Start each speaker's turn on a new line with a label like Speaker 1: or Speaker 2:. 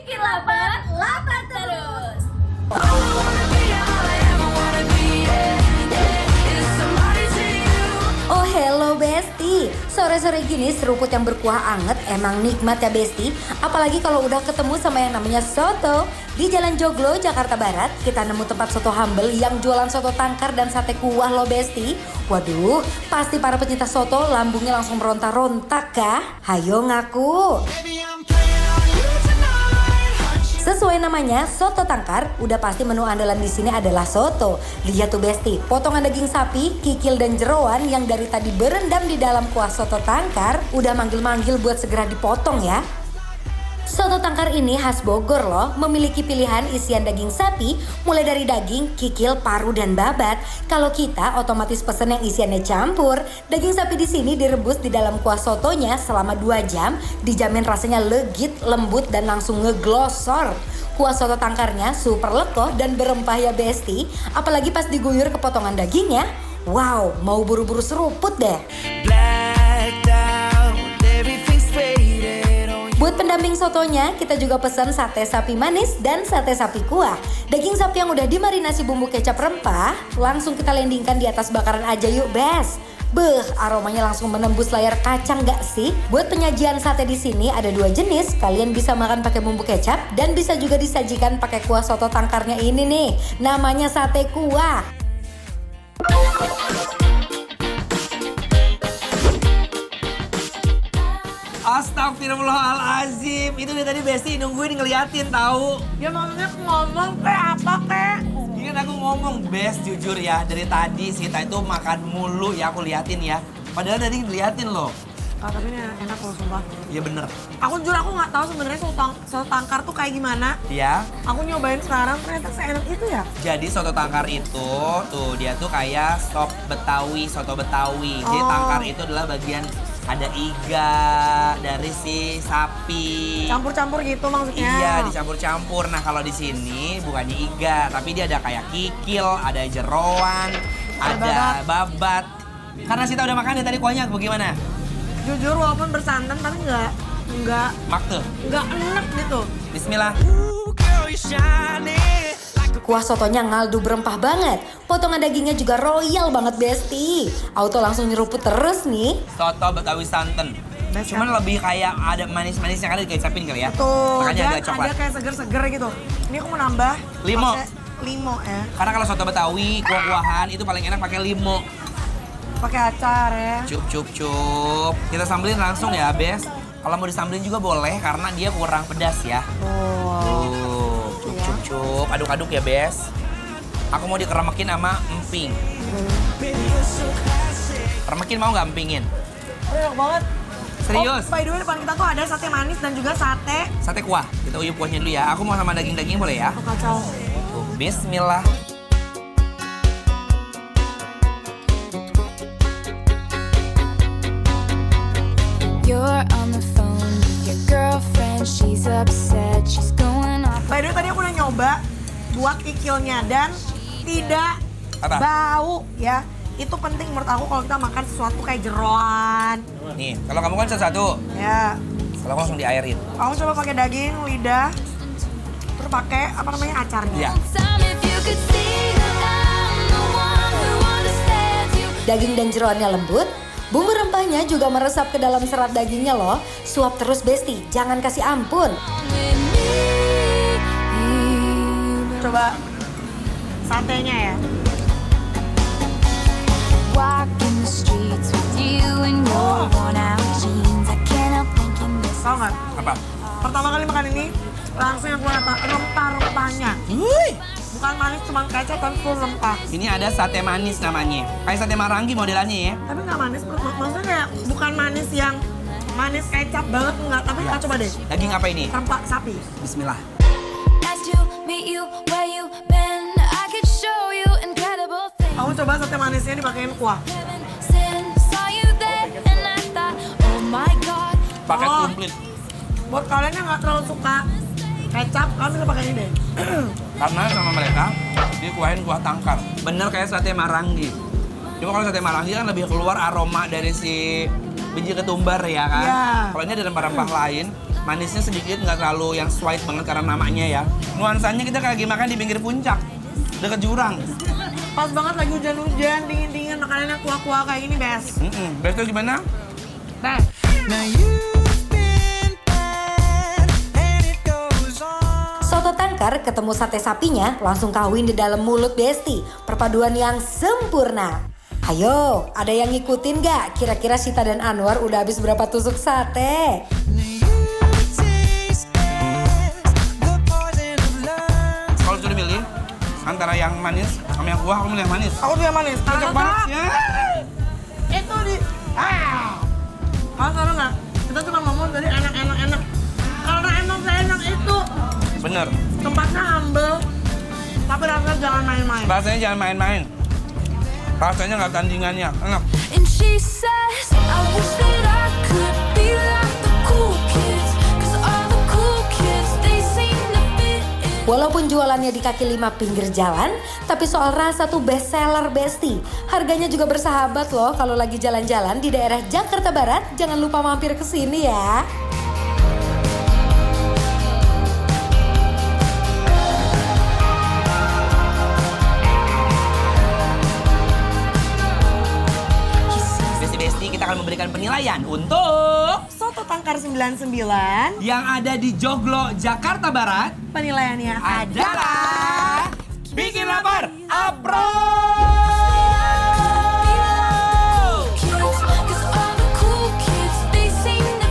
Speaker 1: bikin lapar, lapar terus.
Speaker 2: Oh hello Besti, sore-sore gini seruput yang berkuah anget emang nikmat ya Besti. Apalagi kalau udah ketemu sama yang namanya soto. Di Jalan Joglo, Jakarta Barat, kita nemu tempat soto humble yang jualan soto tangkar dan sate kuah loh Besti. Waduh, pasti para pecinta soto lambungnya langsung meronta-rontak kah? Hayo ngaku. Sesuai namanya, soto tangkar, udah pasti menu andalan di sini adalah soto. Lihat tuh Besti, potongan daging sapi, kikil dan jeroan yang dari tadi berendam di dalam kuah soto tangkar, udah manggil-manggil buat segera dipotong ya. Soto tangkar ini khas Bogor loh, memiliki pilihan isian daging sapi mulai dari daging, kikil, paru dan babat. Kalau kita otomatis pesen yang isiannya campur. Daging sapi di sini direbus di dalam kuah sotonya selama 2 jam, dijamin rasanya legit, lembut dan langsung ngeglosor. Kuah soto tangkarnya super lekoh dan berempah ya Besti, apalagi pas diguyur ke potongan dagingnya. Wow, mau buru-buru seruput deh. Buat pendamping sotonya, kita juga pesan sate sapi manis dan sate sapi kuah. Daging sapi yang udah dimarinasi bumbu kecap rempah, langsung kita landingkan di atas bakaran aja yuk Bes. Beuh, aromanya langsung menembus layar kaca nggak sih? Buat penyajian sate di sini ada 2 jenis. Kalian bisa makan pakai bumbu kecap dan bisa juga disajikan pakai kuah soto tangkarnya ini nih. Namanya sate kuah.
Speaker 3: Astagfirullahalazim, itu dia tadi Besti nungguin ngeliatin tahu.
Speaker 4: Ya maksudnya ngomong kayak apa kek?
Speaker 3: Ini kan aku ngomong Best jujur ya, dari tadi Sita itu makan mulu ya aku liatin ya. Padahal tadi ngeliatin loh.
Speaker 4: Ah, tapi ini enak loh sumpah.
Speaker 3: Iya bener.
Speaker 4: Aku jujur aku nggak tahu sebenarnya soto tangkar tuh kayak gimana.
Speaker 3: Ya.
Speaker 4: Aku nyobain sekarang ternyata seenak itu ya.
Speaker 3: Jadi soto tangkar itu tuh dia tuh kayak sop Betawi, soto Betawi. Jadi
Speaker 4: Oh.
Speaker 3: tangkar itu adalah bagian ada iga dari si sapi.
Speaker 4: Campur-campur gitu maksudnya.
Speaker 3: Iya, dicampur-campur. Nah, kalau di sini bukannya iga, tapi dia ada kayak kikil, ada jeroan, ada babat. Karena Sita udah makan dari tadi kuahnya bagaimana?
Speaker 4: Jujur walaupun bersantan tapi nggak
Speaker 3: Makte.
Speaker 4: enak gitu.
Speaker 3: Bismillah.
Speaker 2: Kuah sotonya ngaldu berempah banget. Potongan dagingnya juga royal banget Besti. Auto langsung nyeruput terus nih.
Speaker 3: Soto Betawi santan.
Speaker 4: Best,
Speaker 3: Cuman lebih kayak ada manis-manisnya kali dikecapin kali ya.
Speaker 4: Tuh,
Speaker 3: Makanya
Speaker 4: dan
Speaker 3: agak coklat.
Speaker 4: ada kayak seger-seger gitu. Ini aku mau nambah
Speaker 3: Limo.
Speaker 4: pakai limo ya.
Speaker 3: Karena kalau soto Betawi, kuah-kuahan itu paling enak pakai limo.
Speaker 4: Pakai acar ya.
Speaker 3: Cup. Kita sambelin langsung ya, Bes. Kalau mau disambelin juga boleh karena dia kurang pedas ya. Cup. Aduk-aduk ya, Bes. Aku mau dikeremekin sama emping. Remekin mau nggak empingin?
Speaker 4: Enak banget.
Speaker 3: Serius?
Speaker 4: Oh, by the way depan kita tuh ada sate manis dan juga sate.
Speaker 3: Sate kuah. Kita uyup kuahnya dulu ya. Aku mau sama daging-daging boleh ya?
Speaker 4: Oh, kacau.
Speaker 3: Tuh, bismillah.
Speaker 5: You're on the phone with your girlfriend, she's upset, she's going off.
Speaker 4: By the way tadi aku udah nyoba buat kikilnya dan tidak
Speaker 3: Apa?
Speaker 4: bau ya. Itu penting menurut aku kalau kita makan sesuatu kayak jeroan.
Speaker 3: Nih, kalau kamu kan satu-satu.
Speaker 4: Ya.
Speaker 3: Kalau aku langsung diairin.
Speaker 4: Kamu coba pakai daging, lidah, terus pakai apa namanya acarnya.
Speaker 3: Iya.
Speaker 5: Time if you could see that I'm the one who understands you.
Speaker 2: Daging dan jeroannya lembut. Bumbu rempahnya juga meresap ke dalam serat dagingnya loh. Suap terus Besti, jangan kasih ampun.
Speaker 4: Coba satenya ya.
Speaker 5: Walking the streets with you in your worn out jeans. I can't help thinking this.
Speaker 4: Tahu nggak?
Speaker 3: Apa?
Speaker 4: Pertama kali makan ini langsung yang keluar apa? Rempah-rempahnya. Bukan manis cuma kecap tapi full rempah.
Speaker 3: Ini ada sate manis namanya. Kayak sate marangi modelannya ya.
Speaker 4: Tapi nggak manis, maksudnya kayak bukan manis yang manis kecap banget enggak. Tapi kita coba deh.
Speaker 3: Daging apa ini?
Speaker 4: Rempah sapi.
Speaker 3: Bismillah.
Speaker 5: Nice to meet you where you been. I could show you incredible things.
Speaker 4: Kamu coba sate manisnya dipakein kuah.
Speaker 5: Heaven sent, saw you there and I thought, oh my god.
Speaker 3: Pakai
Speaker 4: Oh.
Speaker 3: komplit.
Speaker 4: Buat kalian yang nggak terlalu suka kecap, kalian bisa pakai ini deh.
Speaker 3: Karena sama mereka dikuahin kuah tangkar. Bener kayak sate marangi. Cuma kalau sate marangi kan lebih keluar aroma dari si biji ketumbar ya kan.
Speaker 4: Iya.
Speaker 3: Kalau ini ada rempah-rempah lain, Manisnya sedikit, nggak terlalu yang sweet banget karena namanya ya. Nuansanya kita kayak lagi makan di pinggir puncak, deket jurang.
Speaker 4: Pas banget lagi hujan-hujan, dingin-dingin, makanannya kuah-kuah kayak gini, Bes.
Speaker 3: Besto gimana?
Speaker 4: Bes.
Speaker 2: Soto tangkar ketemu sate sapinya langsung kawin di dalam mulut Besti. Perpaduan yang sempurna. Ayo, ada yang ngikutin gak? Kira-kira Sita dan Anwar udah habis berapa tusuk sate?
Speaker 3: Kalau sudah milih antara yang manis sama yang kuah, aku milih yang manis.
Speaker 4: Aku tuh yang manis.
Speaker 3: Cocok banget ya.
Speaker 4: Itu di... Kalau tahu nggak? Kita cuma ngomong tadi enak. Karena emang seenak itu.
Speaker 3: Bener.
Speaker 4: Tempatnya humble, tapi rasanya jangan main-main.
Speaker 3: Rasanya jangan main-main. Rasanya nggak tandingannya, enak.
Speaker 5: And she says, I wish that I could be like the cool kids. 'Cause all the cool kids, they seem to fit in.
Speaker 2: Walaupun jualannya di kaki lima pinggir jalan, tapi soal rasa tuh best seller Besti. Harganya juga bersahabat loh kalau lagi jalan-jalan di daerah Jakarta Barat. Jangan lupa mampir ke sini ya.
Speaker 3: Besti, kita akan memberikan penilaian untuk
Speaker 4: Soto Tangkar 99,
Speaker 3: yang ada di Joglo, Jakarta Barat
Speaker 4: penilaiannya
Speaker 3: adalah bikin lapar, approve!